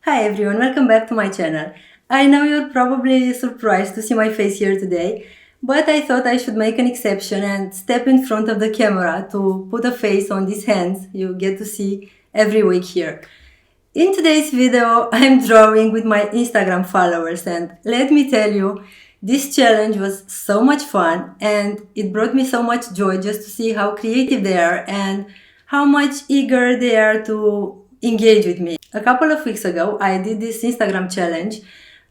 Hi everyone, welcome back to my channel. I know you're probably surprised to see my face here today, but I thought I should make an exception and step in front of the camera to put a face on these hands you get to see every week here. In today's video, I'm drawing with my Instagram followers, and let me tell you, this challenge was so much fun and it brought me so much joy just to see how creative they are and how much eager they are to engage with me. A couple of weeks ago, I did this Instagram challenge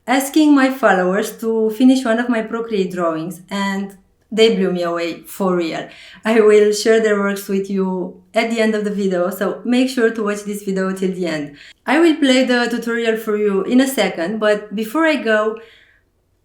asking my followers to finish one of my Procreate drawings, and they blew me away for real. I will share their works with you at the end of the video, so make sure to watch this video till the end. I will play the tutorial for you in a second, but before I go,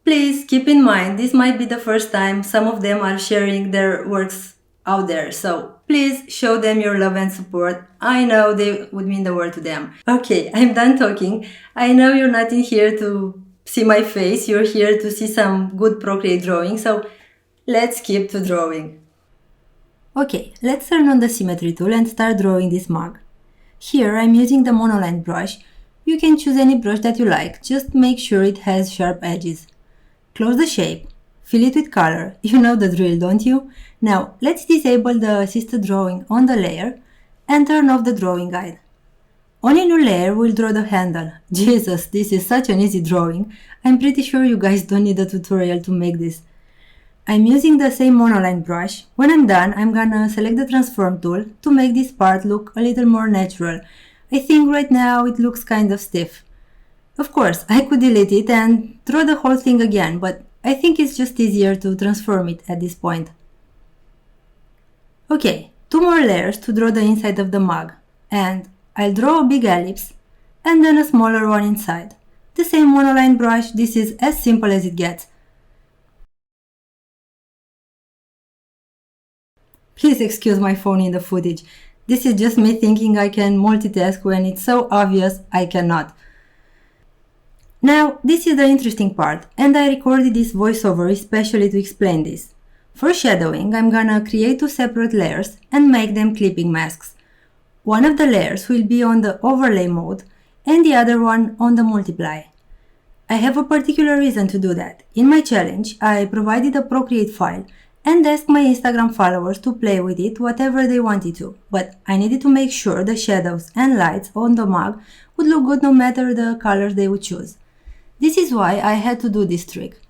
please keep in mind this might be the first time some of them are sharing their works out there, so please show them your love and support. I know they would mean the world to them. Okay, I'm done talking. I know you're not in here to see my face, you're here to see some good Procreate drawing, so let's keep to drawing. Okay, let's turn on the symmetry tool and start drawing this mug. Here I'm using the monoline brush. You can choose any brush that you like, just make sure it has sharp edges. Close the shape, fill it with color, you know the drill, don't you? Now let's disable the assisted drawing on the layer and turn off the drawing guide. On a new layer we'll draw the handle. Jesus, this is such an easy drawing. I'm pretty sure you guys don't need a tutorial to make this. I'm using the same monoline brush. When I'm done, I'm gonna select the transform tool to make this part look a little more natural. I think right now it looks kind of stiff. Of course, I could delete it and draw the whole thing again, but I think it's just easier to transform it at this point. Okay, 2 more layers to draw the inside of the mug, and I'll draw a big ellipse and then a smaller one inside. The same monoline brush, this is as simple as it gets. Please excuse my phone in the footage. This is just me thinking I can multitask when it's so obvious I cannot. Now, this is the interesting part, and I recorded this voiceover especially to explain this. For shadowing, I'm gonna create 2 separate layers and make them clipping masks. One of the layers will be on the overlay mode and the other one on the multiply. I have a particular reason to do that. In my challenge, I provided a Procreate file and asked my Instagram followers to play with it whatever they wanted to, but I needed to make sure the shadows and lights on the mug would look good no matter the colors they would choose. This is why I had to do this trick.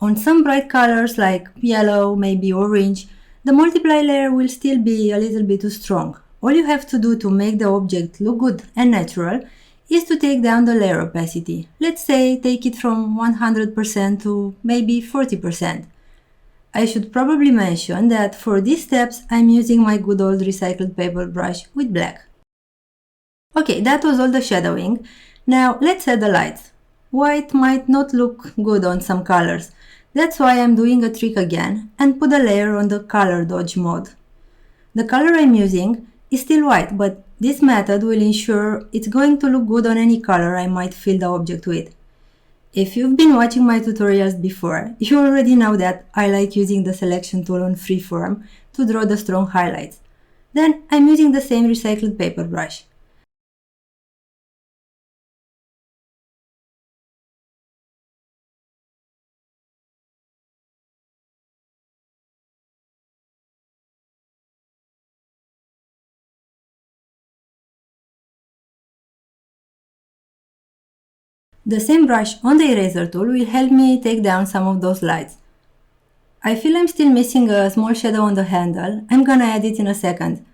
On some bright colors like yellow, maybe orange, the multiply layer will still be a little bit too strong. All you have to do to make the object look good and natural is to take down the layer opacity. Let's say take it from 100% to maybe 40%. I should probably mention that for these steps I'm using my good old recycled paper brush with black. Okay, that was all the shadowing. Now let's add the lights. White might not look good on some colors. That's why I'm doing a trick again and put a layer on the color dodge mode. The color I'm using is still white, but this method will ensure it's going to look good on any color I might fill the object with. If you've been watching my tutorials before, you already know that I like using the selection tool on freeform to draw the strong highlights. Then I'm using the same recycled paper brush. The same brush on the eraser tool will help me take down some of those lights. I feel I'm still missing a small shadow on the handle. I'm gonna add it in a second.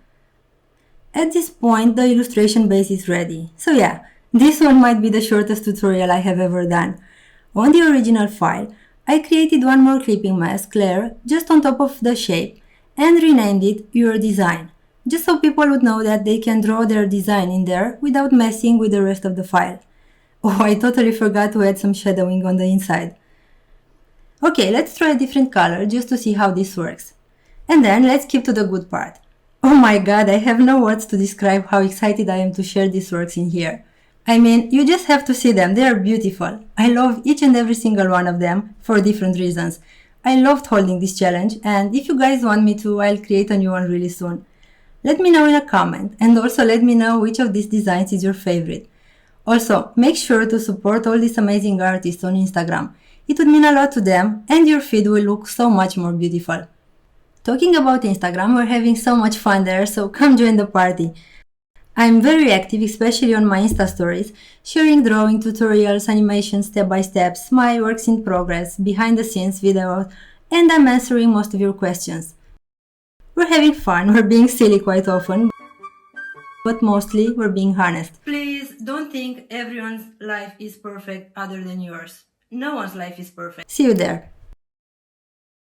At this point, the illustration base is ready. So yeah, this one might be the shortest tutorial I have ever done. On the original file, I created one more clipping mask layer just on top of the shape and renamed it Your Design, just so people would know that they can draw their design in there without messing with the rest of the file. Oh, I totally forgot to add some shadowing on the inside. Okay, let's try a different color just to see how this works. And then let's keep to the good part. Oh my god, I have no words to describe how excited I am to share these works in here. I mean, you just have to see them, they are beautiful. I love each and every single one of them for different reasons. I loved holding this challenge, and if you guys want me to, I'll create a new one really soon. Let me know in a comment, and also let me know which of these designs is your favorite. Also, make sure to support all these amazing artists on Instagram. It would mean a lot to them and your feed will look so much more beautiful. Talking about Instagram, we're having so much fun there, so come join the party. I'm very active, especially on my Insta stories, sharing drawing tutorials, animation step-by-steps, my works in progress, behind-the-scenes videos, and I'm answering most of your questions. We're having fun, we're being silly quite often, but mostly we're being honest. Please don't think everyone's life is perfect other than yours. No one's life is perfect. See you there.